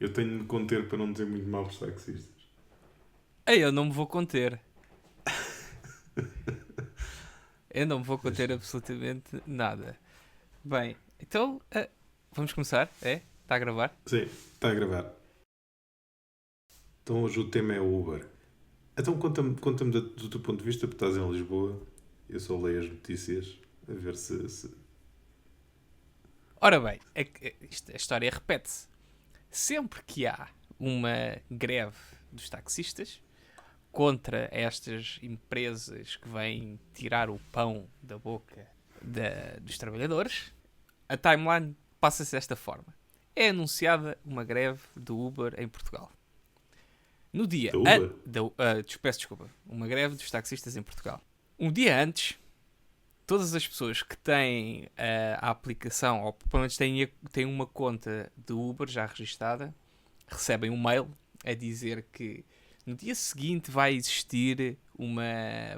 Eu tenho de me conter para não dizer muito mal dos taxistas. Ei, eu não me vou conter. Eu não me vou Mas, conter absolutamente nada. Bem, então vamos começar? É? Está a gravar? sim, está a gravar. Então hoje o tema é o Uber. Então conta-me do teu ponto de vista, porque estás em Lisboa. Eu só leio as notícias a ver se... Ora bem, a história repete-se. Sempre que há uma greve dos taxistas contra estas empresas que vêm tirar o pão da boca dos trabalhadores, a timeline passa-se desta forma. É anunciada uma greve do Uber em Portugal. No dia... Da Uber? peço desculpa. Uma greve dos taxistas em Portugal. Um dia antes, todas as pessoas que têm a aplicação, ou pelo menos têm uma conta do Uber já registada, recebem um mail a dizer que no dia seguinte vai existir uma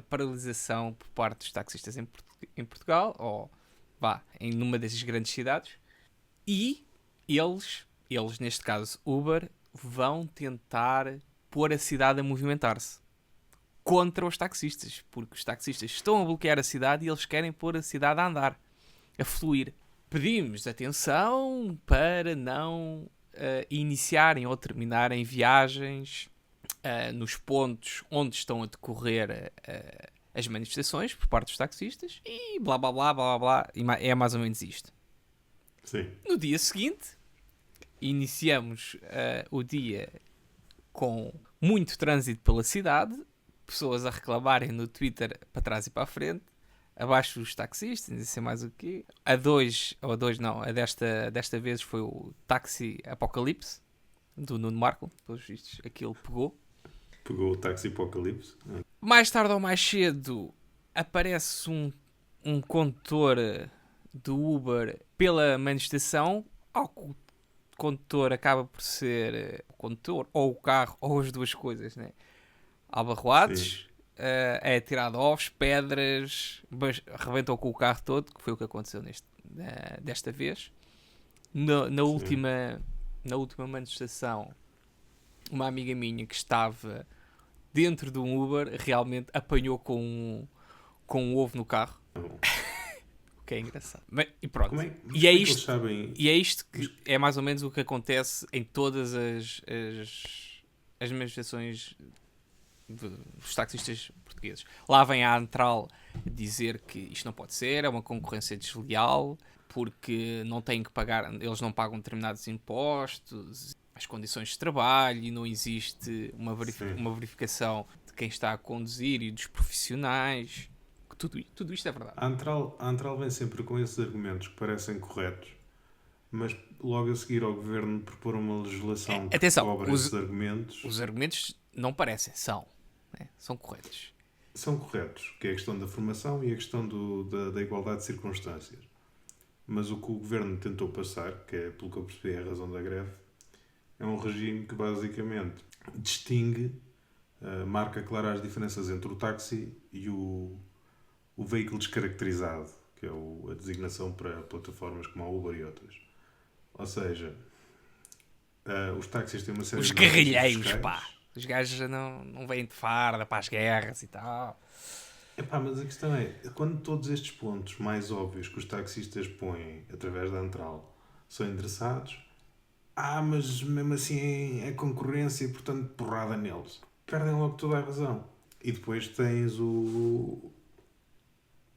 paralisação por parte dos taxistas em Portugal, ou numa dessas grandes cidades, e eles neste caso Uber, vão tentar pôr a cidade a movimentar-se contra os taxistas, porque os taxistas estão a bloquear a cidade e eles querem pôr a cidade a andar, a fluir. Pedimos atenção para não iniciarem ou terminarem viagens nos pontos onde estão a decorrer as manifestações por parte dos taxistas e blá blá blá blá blá. E é mais ou menos isto. Sim. No dia seguinte, iniciamos o dia com muito trânsito pela cidade, pessoas a reclamarem no Twitter para trás e para a frente, abaixo os taxistas, não sei mais o quê. Desta vez foi o Taxi Apocalipse, do Nuno Marco, pelos vistos, aquilo pegou. Pegou o Taxi Apocalipse. Mais tarde ou mais cedo aparece um condutor do Uber pela manifestação, ao que o condutor acaba por ser o condutor, ou o carro, ou as duas coisas, né? Sim. Albarroados, é tirado ovos, pedras, rebentou com o carro todo, que foi o que aconteceu desta vez. Na Sim. última manifestação, uma amiga minha que estava dentro de um Uber realmente apanhou com um ovo no carro. Então, O que é engraçado. E pronto. mas E é como é que eles isto, sabem... e é isto Mas, que é mais ou menos o que acontece em todas as manifestações dos taxistas portugueses. Lá vem a Antral dizer que isto não pode ser, é uma concorrência desleal, porque não têm que pagar, eles não pagam determinados impostos, as condições de trabalho, e não existe uma sim. verificação de quem está a conduzir e dos profissionais. Tudo isto é verdade. A Antral vem sempre com esses argumentos que parecem corretos, mas logo a seguir ao governo propor uma legislação que Atenção, cobre esses argumentos, os argumentos não parecem, são. Né? São corretos. são corretos, que é a questão da formação e a questão da igualdade de circunstâncias. Mas o que o governo tentou passar, que é, pelo que eu percebi, a razão da greve, é um regime que basicamente distingue, marca claras as diferenças entre o táxi e o veículo descaracterizado, que é a designação para plataformas como a Uber e outras. Ou seja, os táxis têm uma série Os de benefícios guerrilheiros, fiscais. pá. Os gajos não vêm de farda para as guerras e tal. Epá, mas a questão é, quando todos estes pontos mais óbvios que os taxistas põem através da Antral são endereçados, mas mesmo assim é concorrência e portanto porrada neles. Perdem logo toda a razão. E depois tens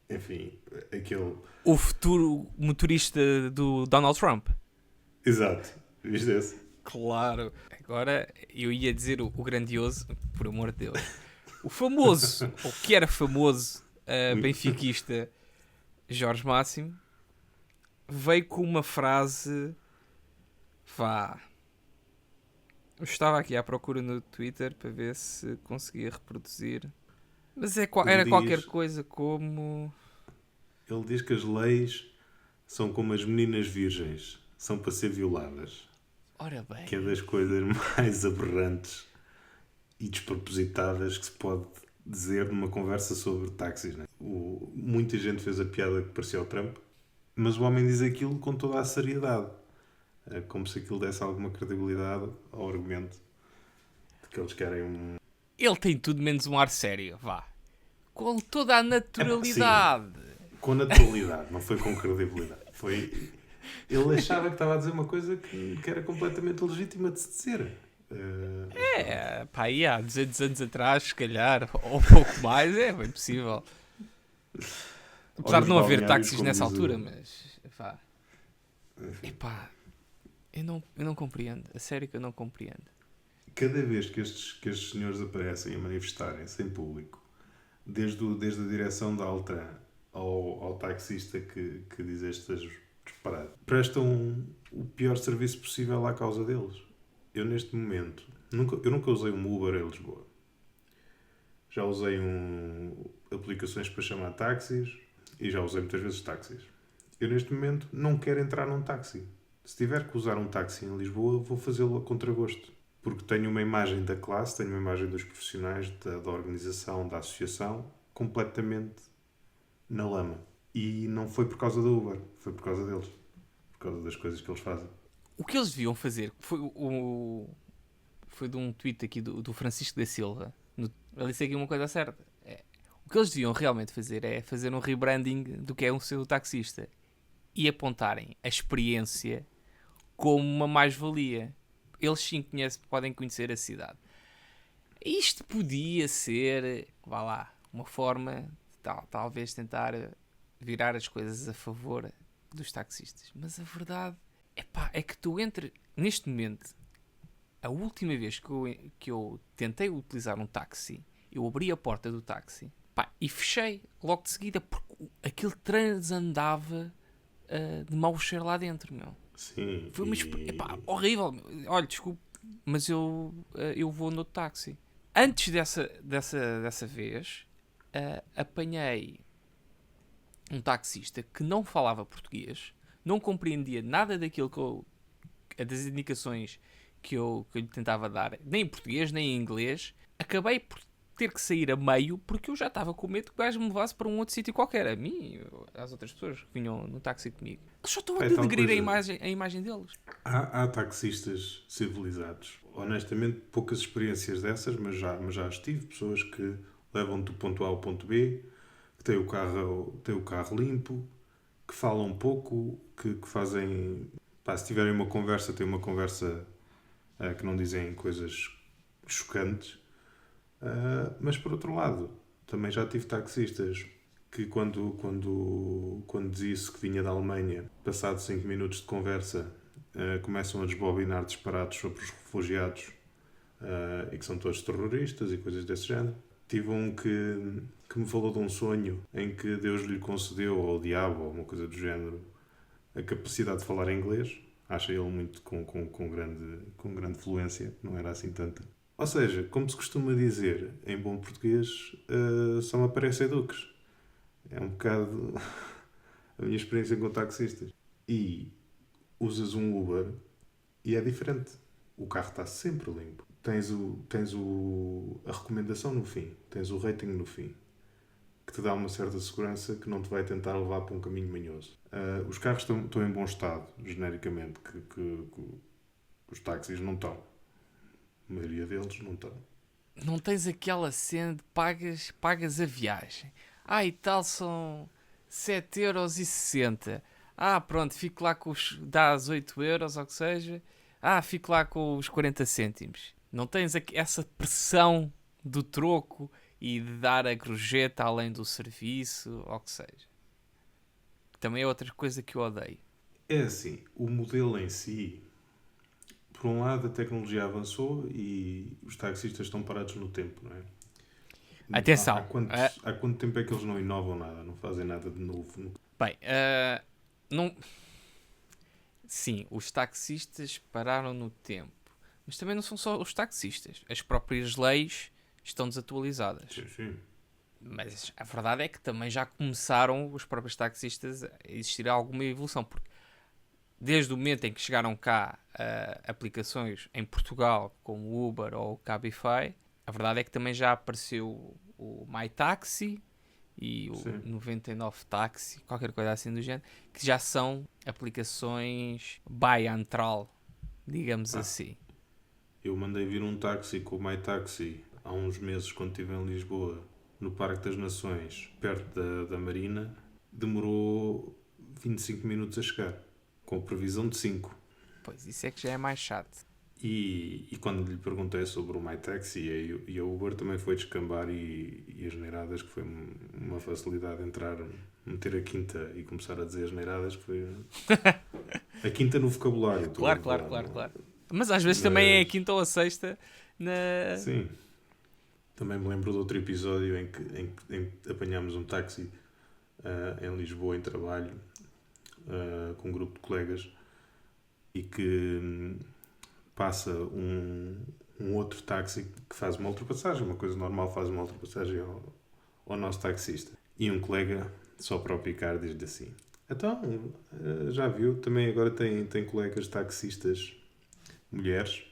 enfim, aquele... O futuro motorista do Donald Trump. Exato. Viste esse? Claro. Agora eu ia dizer o grandioso, por amor de Deus. O famoso, ou que era famoso, benfiquista Jorge Máximo, veio com uma frase. Vá. Eu estava aqui à procura no Twitter para ver se conseguia reproduzir. Mas Ele era qualquer diz, coisa como. ele diz que as leis são como as meninas virgens, são para ser violadas. Ora Que é bem. das coisas mais aberrantes e despropositadas que se pode dizer numa conversa sobre táxis. Né? Muita gente fez a piada que parecia o Trump, mas o homem diz aquilo com toda a seriedade. Como se aquilo desse alguma credibilidade ao argumento de que eles querem um... Ele tem tudo menos um ar sério, vá. Com toda a Sim, naturalidade. com naturalidade, não foi com credibilidade. Foi... Ele achava que estava a dizer uma coisa que era completamente legítima de se dizer. Pá, aí há 200 anos atrás, se calhar, ou pouco mais, é bem possível. Apesar Olha de os não haver balneários, táxis como nessa diz altura, o... mas, pá, epá, eu não compreendo. A sério que eu não compreendo. Cada vez que estes senhores aparecem a manifestarem-se em público, desde a direção da Altran ao taxista que diz estas disparadas, prestam o pior serviço possível à causa deles. Eu, neste momento, eu nunca usei um Uber em Lisboa. Já usei aplicações para chamar táxis e já usei muitas vezes táxis. Eu, neste momento, não quero entrar num táxi. Se tiver que usar um táxi em Lisboa, vou fazê-lo a contragosto. Porque tenho uma imagem da classe, tenho uma imagem dos profissionais, da organização, da associação, completamente na lama. E não foi por causa do Uber, foi por causa deles. Por causa das coisas que eles fazem. O que eles deviam fazer foi de um tweet aqui do Francisco da Silva. Ele disse aqui uma coisa certa. O que eles deviam realmente fazer é fazer um rebranding do que é um seu taxista e apontarem a experiência como uma mais-valia. Eles sim podem conhecer a cidade. Isto podia ser, vá lá, uma forma de talvez tentar virar as coisas a favor dos taxistas. Mas a verdade é que tu entre neste momento, a última vez que eu tentei utilizar um táxi, eu abri a porta do táxi e fechei logo de seguida porque aquilo transandava de mau cheiro lá dentro, meu. Sim. Foi uma horrível. Olha, desculpe, mas eu vou no táxi. Antes dessa vez, apanhei um taxista que não falava português, não compreendia nada daquilo das indicações que eu lhe tentava dar, nem em português, nem em inglês. Acabei por ter que sair a meio porque eu já estava com medo que o gajo me levasse para um outro sítio qualquer. A mim e às outras pessoas que vinham no táxi comigo. Eles só estão a denegrir a imagem deles. Há taxistas civilizados. Honestamente, poucas experiências dessas, mas já tive pessoas que levam-te do ponto A ao ponto B, que têm o carro limpo, que falam pouco, que fazem... se tiverem uma conversa, têm uma conversa que não dizem coisas chocantes. Mas por outro lado, também já tive taxistas que quando disse que vinha da Alemanha, passados 5 minutos de conversa, começam a desbobinar disparados sobre os refugiados e que são todos terroristas e coisas desse género. Tive um que me falou de um sonho em que Deus lhe concedeu, ou o diabo, ou uma coisa do género, a capacidade de falar inglês. Acha ele muito com grande fluência, não era assim tanta. Ou seja, como se costuma dizer em bom português, só me aparecem duques. É um bocado a minha experiência com taxistas. E usas um Uber e é diferente. O carro está sempre limpo. Tens a recomendação no fim. Tens o rating no fim. Que te dá uma certa segurança que não te vai tentar levar para um caminho manhoso. Os carros estão em bom estado, genericamente, que os táxis não estão. A maioria deles não estão. Não tens aquela cena de pagas a viagem. E tal, são 7,60€. Pronto, fico lá com os... dás 8€, ou que seja. Fico lá com os 40 cêntimos. Não tens essa pressão do troco e de dar a gorjeta além do serviço, ou que seja. Também é outra coisa que eu odeio. É assim, o modelo em si, por um lado a tecnologia avançou e os taxistas estão parados no tempo, não é? Atenção. Há quanto tempo é que eles não inovam nada, não fazem nada de novo? Bem, não... Sim, os taxistas pararam no tempo. Mas também não são só os taxistas. As próprias leis estão desatualizadas. Sim. Mas a verdade é que também já começaram os próprios taxistas a existir alguma evolução. Porque desde o momento em que chegaram cá aplicações em Portugal, como o Uber ou o Cabify, a verdade é que também já apareceu o MyTaxi e o Sim. 99 Táxi, qualquer coisa assim do género, que já são aplicações buy and troll, digamos Ah, assim. eu mandei vir um táxi com o MyTaxi há uns meses, quando estive em Lisboa, no Parque das Nações, perto da Marina. Demorou 25 minutos a chegar, com previsão de 5. Pois, isso é que já é mais chato. E quando lhe perguntei sobre o MyTaxi e a Uber, também foi descambar e as neiradas, que foi uma facilidade de entrar, meter a quinta e começar a dizer as neiradas, que foi a quinta no vocabulário, estou a Claro, claro, revelar, claro, não? claro. Mas às vezes também é a Mas, quinta ou a sexta na... sim, também me lembro de outro episódio em que apanhámos um táxi em Lisboa, em trabalho, com um grupo de colegas, e que passa um outro táxi que faz uma ultrapassagem, uma coisa normal, faz uma ultrapassagem ao nosso taxista. E um colega, só para o picar, diz-lhe assim: então, já viu, também agora tem colegas taxistas mulheres,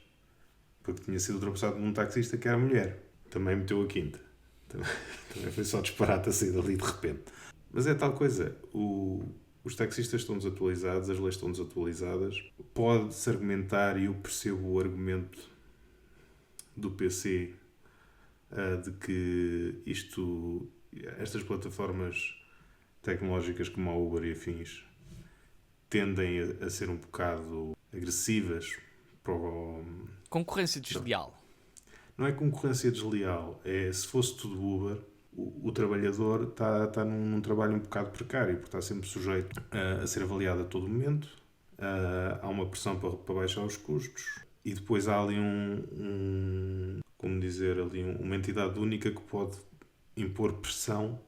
porque tinha sido ultrapassado num taxista que era mulher. Também meteu a quinta. Também foi só disparate a sair dali de repente. Mas é tal coisa, os taxistas estão desatualizados, as leis estão desatualizadas. Pode-se argumentar, e eu percebo o argumento do PC, de que estas plataformas tecnológicas como a Uber e afins tendem a ser um bocado agressivas para o... Concorrência desleal. Não é concorrência desleal, é se fosse tudo Uber, o trabalhador está num trabalho um bocado precário, porque está sempre sujeito a ser avaliado a todo momento, há uma pressão para baixar os custos, e depois há ali como dizer, ali uma entidade única que pode impor pressão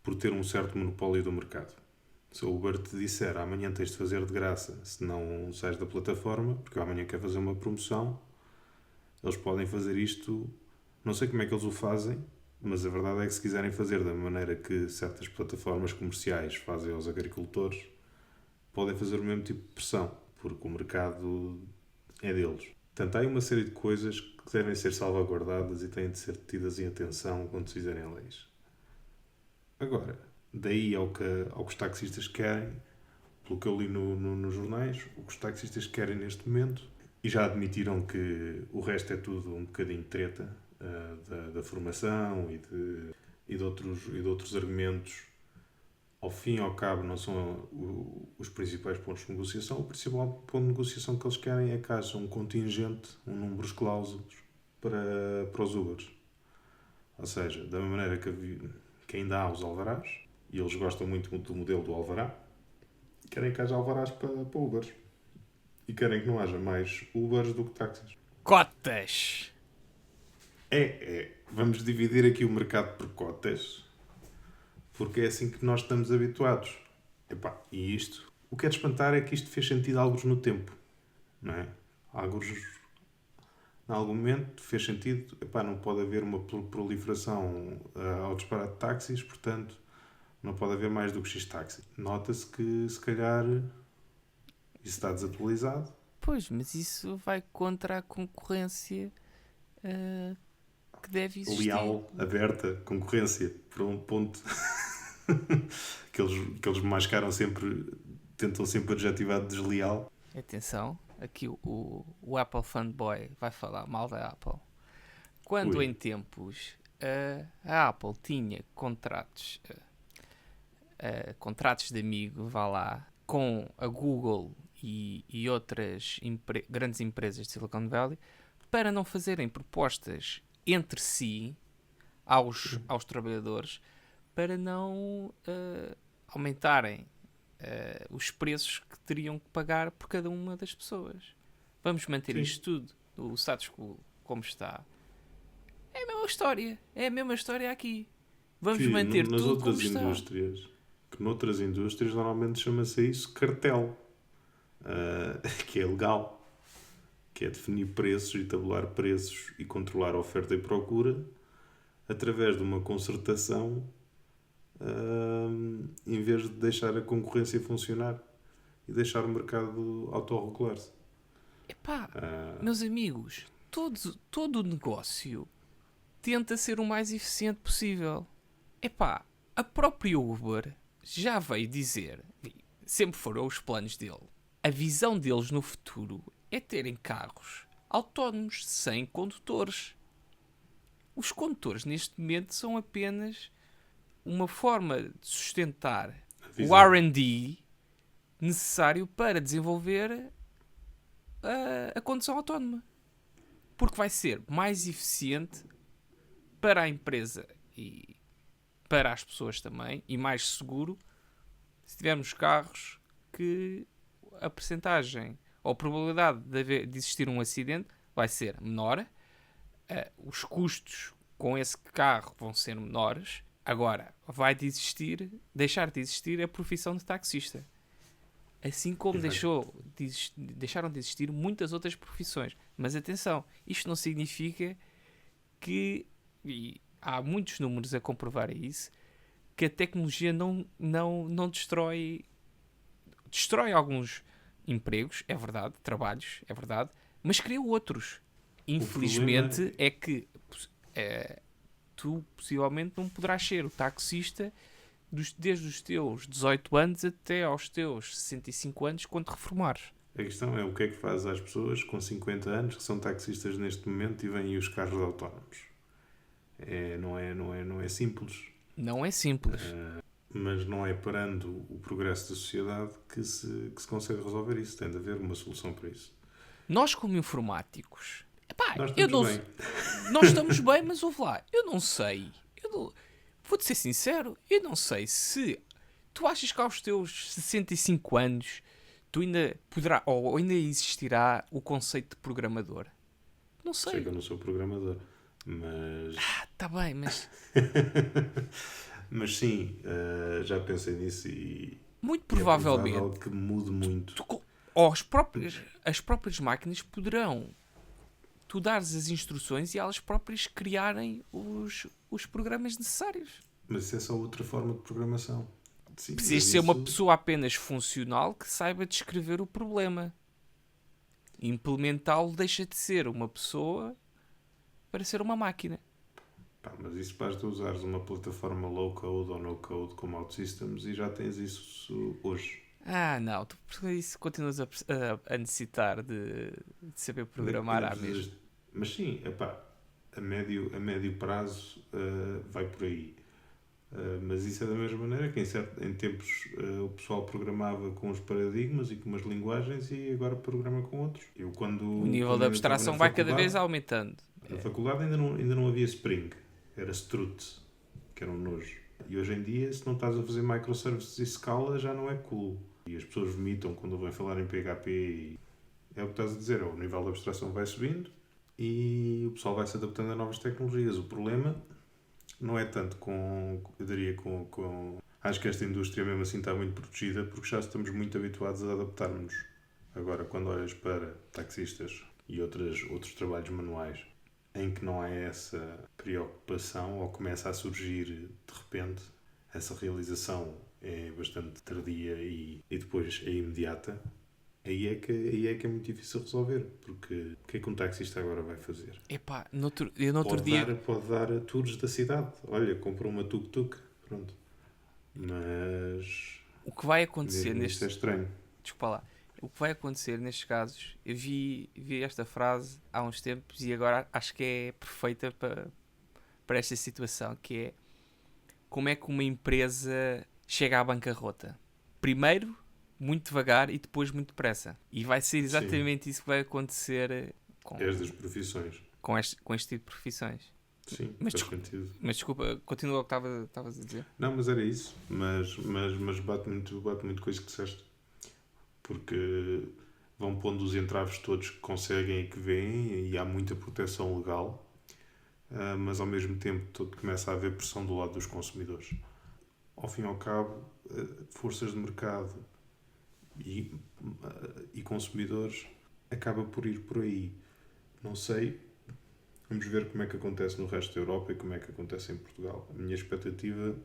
por ter um certo monopólio do mercado. Se o Uber te disser amanhã tens de fazer de graça, se não sais da plataforma, porque eu amanhã quero fazer uma promoção, eles podem fazer isto, não sei como é que eles o fazem, mas a verdade é que se quiserem fazer da maneira que certas plataformas comerciais fazem aos agricultores, podem fazer o mesmo tipo de pressão, porque o mercado é deles. Portanto, há aí uma série de coisas que devem ser salvaguardadas e têm de ser tidas em atenção quando se fizerem leis. Agora, daí ao que os taxistas querem, pelo que eu li nos jornais, o que os taxistas querem neste momento, e já admitiram que o resto é tudo um bocadinho treta, da formação e de outros argumentos, ao fim e ao cabo não são os principais pontos de negociação. O principal ponto de negociação que eles querem é que haja um contingente, um número de cláusulas para os Ubers. Ou seja, da mesma maneira que ainda há os alvarás, e eles gostam muito do modelo do alvará, querem que haja alvarás para Ubers. E querem que não haja mais Ubers do que táxis. Cotas! Vamos dividir aqui o mercado por cotas, porque é assim que nós estamos habituados. E isto, o que é de espantar é que isto fez sentido a alguns no tempo, não é? Alguns, em algum momento, fez sentido, não pode haver uma proliferação ao disparar de táxis, portanto, não pode haver mais do que X táxi. Nota-se que, se calhar, isso está desatualizado. Pois, mas isso vai contra a concorrência que deve existir. Leal, aberta, concorrência, por um ponto que eles mascaram sempre, tentam sempre adjetivar de desleal. Atenção, aqui o Apple Fanboy vai falar mal da Apple. Quando Ui. em tempos a Apple tinha contratos de amigo, vá lá, com a Google e outras grandes empresas de Silicon Valley, para não fazerem propostas entre si aos trabalhadores, para não aumentarem os preços que teriam que pagar por cada uma das pessoas. Vamos manter Sim. isto tudo, o status quo como está. É a mesma história aqui. Vamos manter nas tudo outras como está. indústrias, que noutras indústrias normalmente chama-se isso cartel, que é legal, que é definir preços e tabular preços e controlar a oferta e procura através de uma concertação, em vez de deixar a concorrência funcionar e deixar o mercado autorregular-se. Epá, meus amigos, todo o negócio tenta ser o mais eficiente possível. Epá, A própria Uber já veio dizer, sempre foram os planos dele, a visão deles no futuro é terem carros autónomos, sem condutores. Os condutores neste momento são apenas uma forma de sustentar o R&D necessário para desenvolver a condução autónoma. Porque vai ser mais eficiente para a empresa e para as pessoas também, e mais seguro se tivermos carros que a percentagem ou a probabilidade de existir um acidente vai ser menor, os custos com esse carro vão ser menores. Agora, vai deixar de existir a profissão de taxista. Assim como deixaram de existir muitas outras profissões. Mas atenção, isto não significa que, e há muitos números a comprovar isso, que a tecnologia não destrói alguns empregos, é verdade, trabalhos, é verdade, mas cria outros. Infelizmente é que tu possivelmente não poderás ser o taxista desde os teus 18 anos até aos teus 65 anos quando te reformares. A questão é o que é que faz às pessoas com 50 anos que são taxistas neste momento e vêm os carros autónomos. Não é simples. Não é simples. Mas não é parando o progresso da sociedade que se consegue resolver isso. Tem de haver uma solução para isso. Nós, como informáticos, nós estamos bem, mas ouve lá, eu não sei. Vou-te ser sincero, eu não sei se tu achas que aos teus 65 anos tu ainda poderá, ou ainda existirá o conceito de programador. Não sei. Sei que eu não sou programador, mas... Tá bem, mas... Mas sim, já pensei nisso e... Muito provavelmente... É provável que mude muito. As próprias máquinas poderão... Tu dares as instruções e elas próprias criarem os programas necessários. Mas isso é só outra forma de programação. Sim, precisas ser uma pessoa apenas funcional que saiba descrever o problema. Implementá-lo deixa de ser uma pessoa para ser uma máquina. Mas isso basta usares uma plataforma low-code ou no-code como OutSystems e já tens isso hoje. Não, tu por isso continuas a necessitar de saber programar à mesma. Mas sim, a médio prazo vai por aí. Mas isso é da mesma maneira que em tempos o pessoal programava com os paradigmas e com umas linguagens e agora programa com outros. O nível de abstração vai cada vez aumentando. Na faculdade ainda não havia Spring, era Strut, que era um nojo. E hoje em dia, se não estás a fazer microservices e Scala, já não é cool. E as pessoas vomitam quando vêm falar em PHP. E é o que estás a dizer, o nível de abstração vai subindo e o pessoal vai se adaptando a novas tecnologias. O problema não é tanto eu diria acho que esta indústria mesmo assim está muito protegida porque já estamos muito habituados a adaptarmos. Agora, quando olhas para taxistas e outros trabalhos manuais em que não há essa preocupação ou começa a surgir de repente, essa realização é bastante tardia e depois é imediata, aí é que é muito difícil resolver, porque o que é que um taxista agora vai fazer? Pode dar tours da cidade. Olha, comprou uma tuk-tuk, pronto. Mas o que vai acontecer é estranho. Desculpa lá. O que vai acontecer nestes casos, eu vi esta frase há uns tempos e agora acho que é perfeita para esta situação, que é como é que uma empresa chega à bancarrota. Primeiro, muito devagar e depois muito depressa. E vai ser exatamente isso que vai acontecer com estas profissões. Com este tipo de profissões. Sim, faz sentido. Mas desculpa, continua o que estavas a dizer. Não, mas era isso. Mas bate muito com isso que disseste. Porque vão pondo os entraves todos que conseguem e que veem e há muita proteção legal, mas ao mesmo tempo todo começa a haver pressão do lado dos consumidores. Ao fim e ao cabo, forças de mercado e consumidores acaba por ir por aí. Não sei, vamos ver como é que acontece no resto da Europa e como é que acontece em Portugal. A minha expectativa,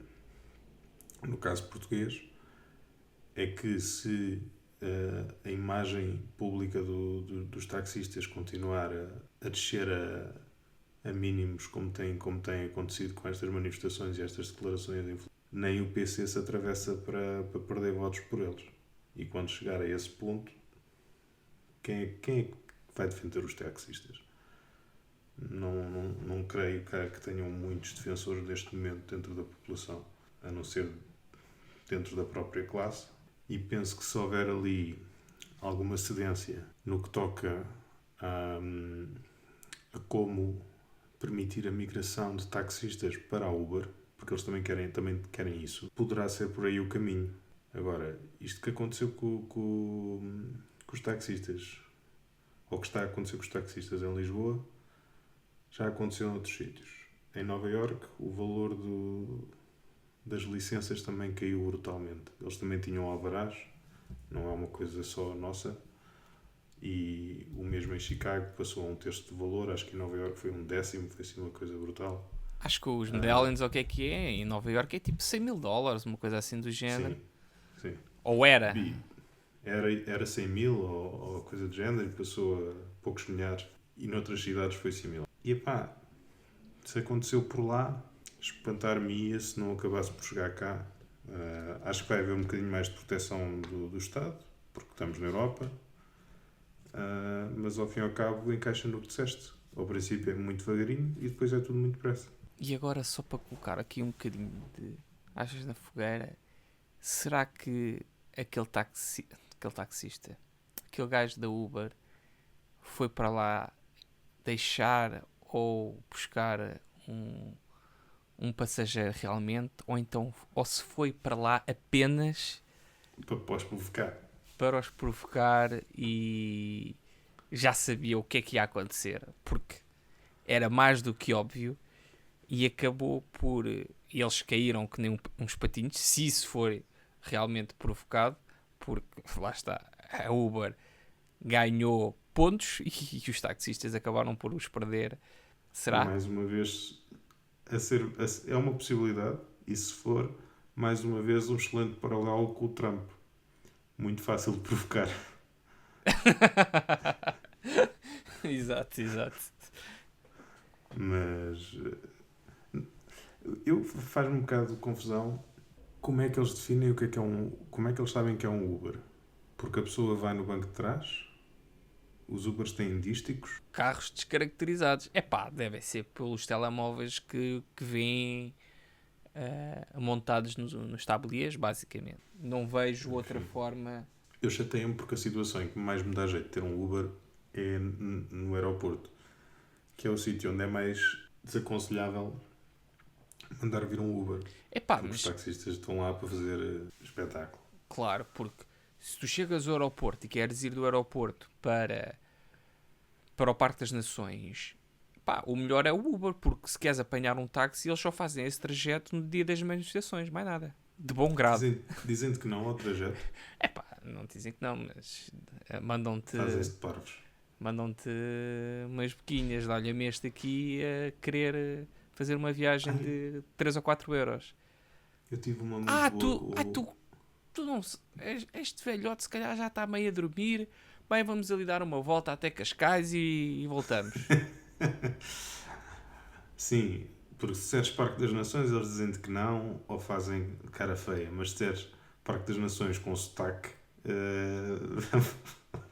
no caso português, é que se a imagem pública dos taxistas continuar a descer a mínimos como tem acontecido com estas manifestações e estas declarações nem o PC se atravessa para perder votos por eles. E quando chegar a esse ponto, quem é que vai defender os taxistas? Não creio que tenham muitos defensores neste momento dentro da população, a não ser dentro da própria classe. E penso que se houver ali alguma cedência no que toca a como permitir a migração de taxistas para a Uber, porque eles também querem isso, poderá ser por aí o caminho. Agora, isto que aconteceu com os taxistas, ou que está a acontecer com os taxistas em Lisboa, já aconteceu em outros sítios. Em Nova Iorque, o valor das licenças também caiu brutalmente. Eles também tinham alvarás, não é uma coisa só nossa. E o mesmo em Chicago passou a 1/3 de valor, acho que em Nova Iorque foi 1/10, foi assim uma coisa brutal. Acho que os medallions, o que é? Em Nova Iorque é tipo $100,000, uma coisa assim do género. Sim. Ou era? Era 100 mil ou coisa do género e passou a poucos milhares. E noutras cidades foi similar. E pá, se aconteceu por lá, espantar-me-ia se não acabasse por chegar cá. Acho que vai haver um bocadinho mais de proteção do Estado, porque estamos na Europa. Mas ao fim e ao cabo encaixa no que disseste. Ao princípio é muito devagarinho e depois é tudo muito depressa. E agora, só para colocar aqui um bocadinho de achas na fogueira, será que aquele taxista, aquele gajo da Uber, foi para lá deixar ou buscar um passageiro realmente, ou se foi para lá apenas Para os provocar. para os provocar e já sabia o que é que ia acontecer, porque era mais do que óbvio e acabou por eles caíram que nem uns patinhos, se isso for realmente provocado, porque lá está, a Uber ganhou pontos e os taxistas acabaram por os perder. Será? Mais uma vez, é uma possibilidade, e se for, mais uma vez, um excelente paralelo com o Trump. Muito fácil de provocar. Exato. Mas faz-me um bocado de confusão como é que eles definem o que é como é que eles sabem que é um Uber. Porque a pessoa vai no banco de trás, os Ubers têm dísticos. Carros descaracterizados. Devem ser pelos telemóveis que vêm montados nos tabliers, basicamente. Não vejo outra forma. Eu chateio-me porque a situação em que mais me dá jeito de ter um Uber é no aeroporto, que é o sítio onde é mais desaconselhável mandar vir um Uber. Porque os taxistas estão lá para fazer espetáculo. Claro, porque se tu chegas ao aeroporto e queres ir do aeroporto para o Parque das Nações, o melhor é o Uber, porque se queres apanhar um táxi, eles só fazem esse trajeto no dia das manifestações, mais nada. De bom grado. Dizem-te que não ao trajeto. Não dizem que não, mas mandam-te... Fazem-se de parvos. Mandam-te umas boquinhas, olha-me este aqui a querer fazer uma viagem de 3 ou 4 euros. Eu tive uma muito boa... Tu não... Este velhote se calhar já está meio a dormir. Bem, vamos ali dar uma volta até Cascais e voltamos. Sim, porque se disseres Parque das Nações eles dizem-te que não ou fazem cara feia, mas se disseres Parque das Nações com sotaque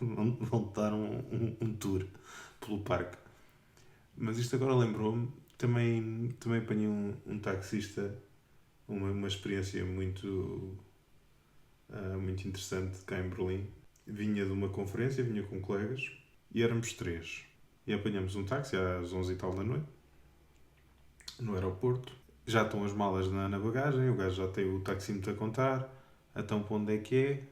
vão dar um tour pelo parque. Mas isto agora lembrou-me, também apanhei um taxista, uma experiência muito interessante cá em Berlim. Vinha de uma conferência, vinha com colegas e éramos 3. E apanhamos um táxi às 11 e tal da noite no aeroporto. Já estão as malas na bagagem, o gajo já tem o taxímetro a contar. Então para onde é que é?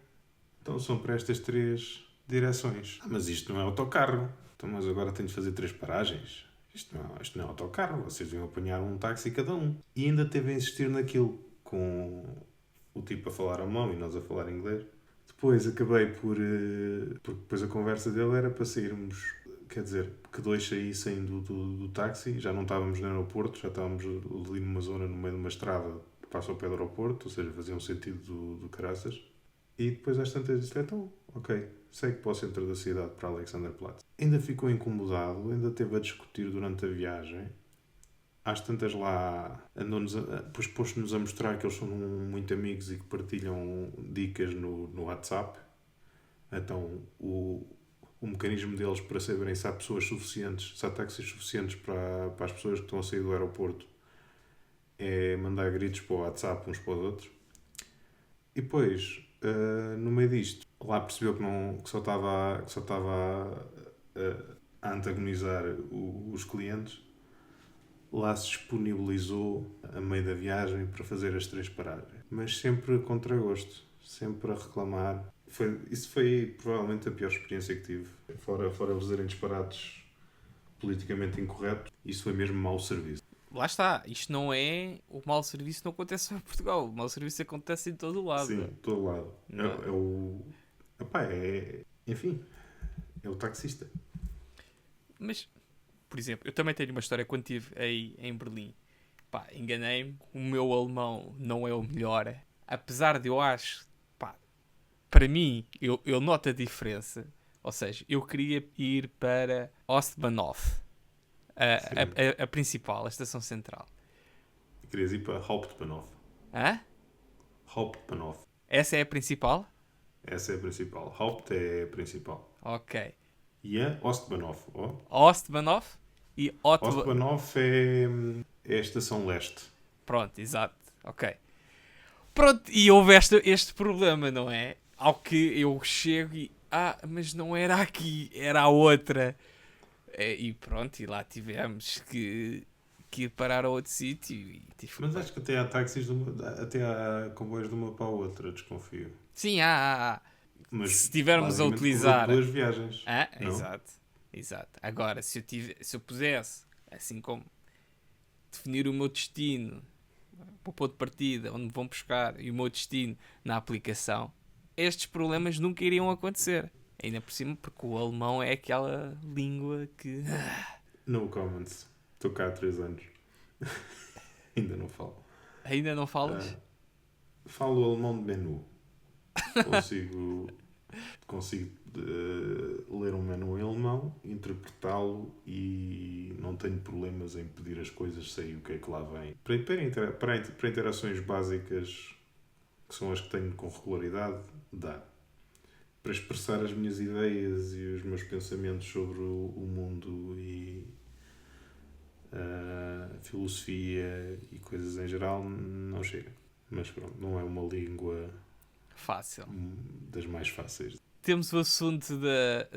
Então são para estas 3 direções. Mas isto não é autocarro. Então, mas agora tenho de fazer 3 paragens. Isto não é autocarro. Vocês vão apanhar um táxi cada um. E ainda teve a insistir naquilo, com o tipo a falar alemão e nós a falar inglês. Depois acabei porque depois a conversa dele era para sairmos, quer dizer, que 2 saíssem do táxi, já não estávamos no aeroporto, já estávamos ali numa zona, no meio de uma estrada que passa ao pé do aeroporto, ou seja, fazia um sentido do caraças. E depois às tantas disse, então, ok, sei que para o centro da cidade, para Alexanderplatz. Ainda ficou incomodado, ainda esteve a discutir durante a viagem. às tantas lá andam-nos depois pôs-nos a mostrar que eles são muito amigos e que partilham dicas no WhatsApp. Então o mecanismo deles para saberem se há pessoas suficientes, se há táxis suficientes para as pessoas que estão a sair do aeroporto é mandar gritos para o WhatsApp uns para os outros. E depois, no meio disto, lá percebeu que só estava a antagonizar os clientes. Lá se disponibilizou a meio da viagem para fazer as 3 paragens. Mas sempre a contragosto, sempre a reclamar. Isso foi provavelmente a pior experiência que tive. Fora eles dizerem disparates politicamente incorretos, isso foi mesmo mau serviço. Lá está, isto não é... O mau serviço não acontece só em Portugal. O mau serviço acontece em todo o lado. Sim, em todo lado. É o... Epá, enfim, é o taxista. Mas, por exemplo, eu também tenho uma história quando estive aí em Berlim. Pá, enganei-me. O meu alemão não é o melhor. Apesar de eu acho... Pá, para mim, eu noto a diferença. Ou seja, eu queria ir para Ostbahnhof. A principal, a estação central. Querias ir para Hauptbahnhof. Hã? Hauptbahnhof. Essa é a principal? Essa é a principal. Haupt é a principal. Ok. E a Ostbahnhof. Oh. Ostbahnhof e Ostbahnhof é a estação leste. Pronto, exato. Ok. Pronto, e houve este problema, não é? Ao que eu chego e... mas não era aqui, era a outra. E pronto, e lá tivemos que ir parar a outro sítio. Mas acho que até há táxis, até há comboios de uma para a outra, desconfio. Sim, há. Mas se estivermos a utilizar... duas viagens. Exato. Agora, se eu pudesse, assim como definir o meu destino, o ponto de partida, onde me vão buscar, e o meu destino na aplicação, estes problemas nunca iriam acontecer. Ainda por cima, porque o alemão é aquela língua que... No comments. Estou cá há 3 anos. Ainda não falo. Ainda não falas? Falo alemão de menu. Consigo ler um menu em alemão, interpretá-lo e não tenho problemas em pedir as coisas, sei o que é que lá vem. Para interações básicas, que são as que tenho com regularidade, dá. Para expressar as minhas ideias e os meus pensamentos sobre o mundo e filosofia e coisas em geral, não chega. Mas pronto, não é uma língua fácil, das mais fáceis. Temos o assunto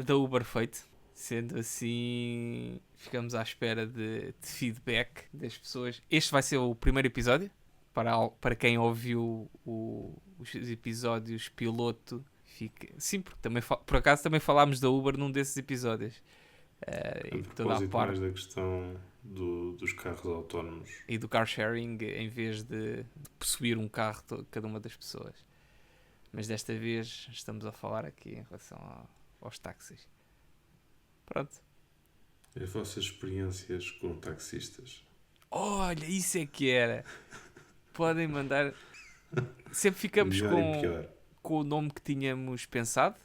da Uber feito. Sendo assim, ficamos à espera de feedback das pessoas. Este vai ser o primeiro episódio. Para quem ouviu os episódios piloto, sim, porque também, por acaso também falámos da Uber num desses episódios. A propósito mais da questão dos carros autónomos. E do car sharing, em vez de possuir um carro cada uma das pessoas. Mas desta vez estamos a falar aqui em relação aos táxis. Pronto. As vossas experiências com taxistas. Olha, isso é que era. Podem mandar. Sempre ficamos com o nome que tínhamos pensado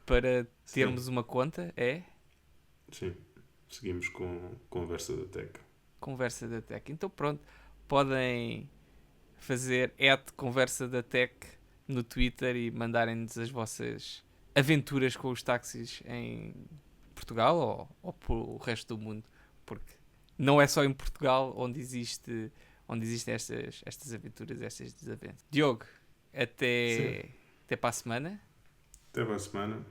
para termos uma conta, é? Sim. Seguimos com Conversa da Tech. Conversa da Tech. Então pronto, podem fazer @Conversa da Tech no Twitter e mandarem-nos as vossas aventuras com os táxis em Portugal ou pelo resto do mundo, porque não é só em Portugal onde existem estas aventuras, estas desavenças. Diogo, até para a semana. Até para a semana.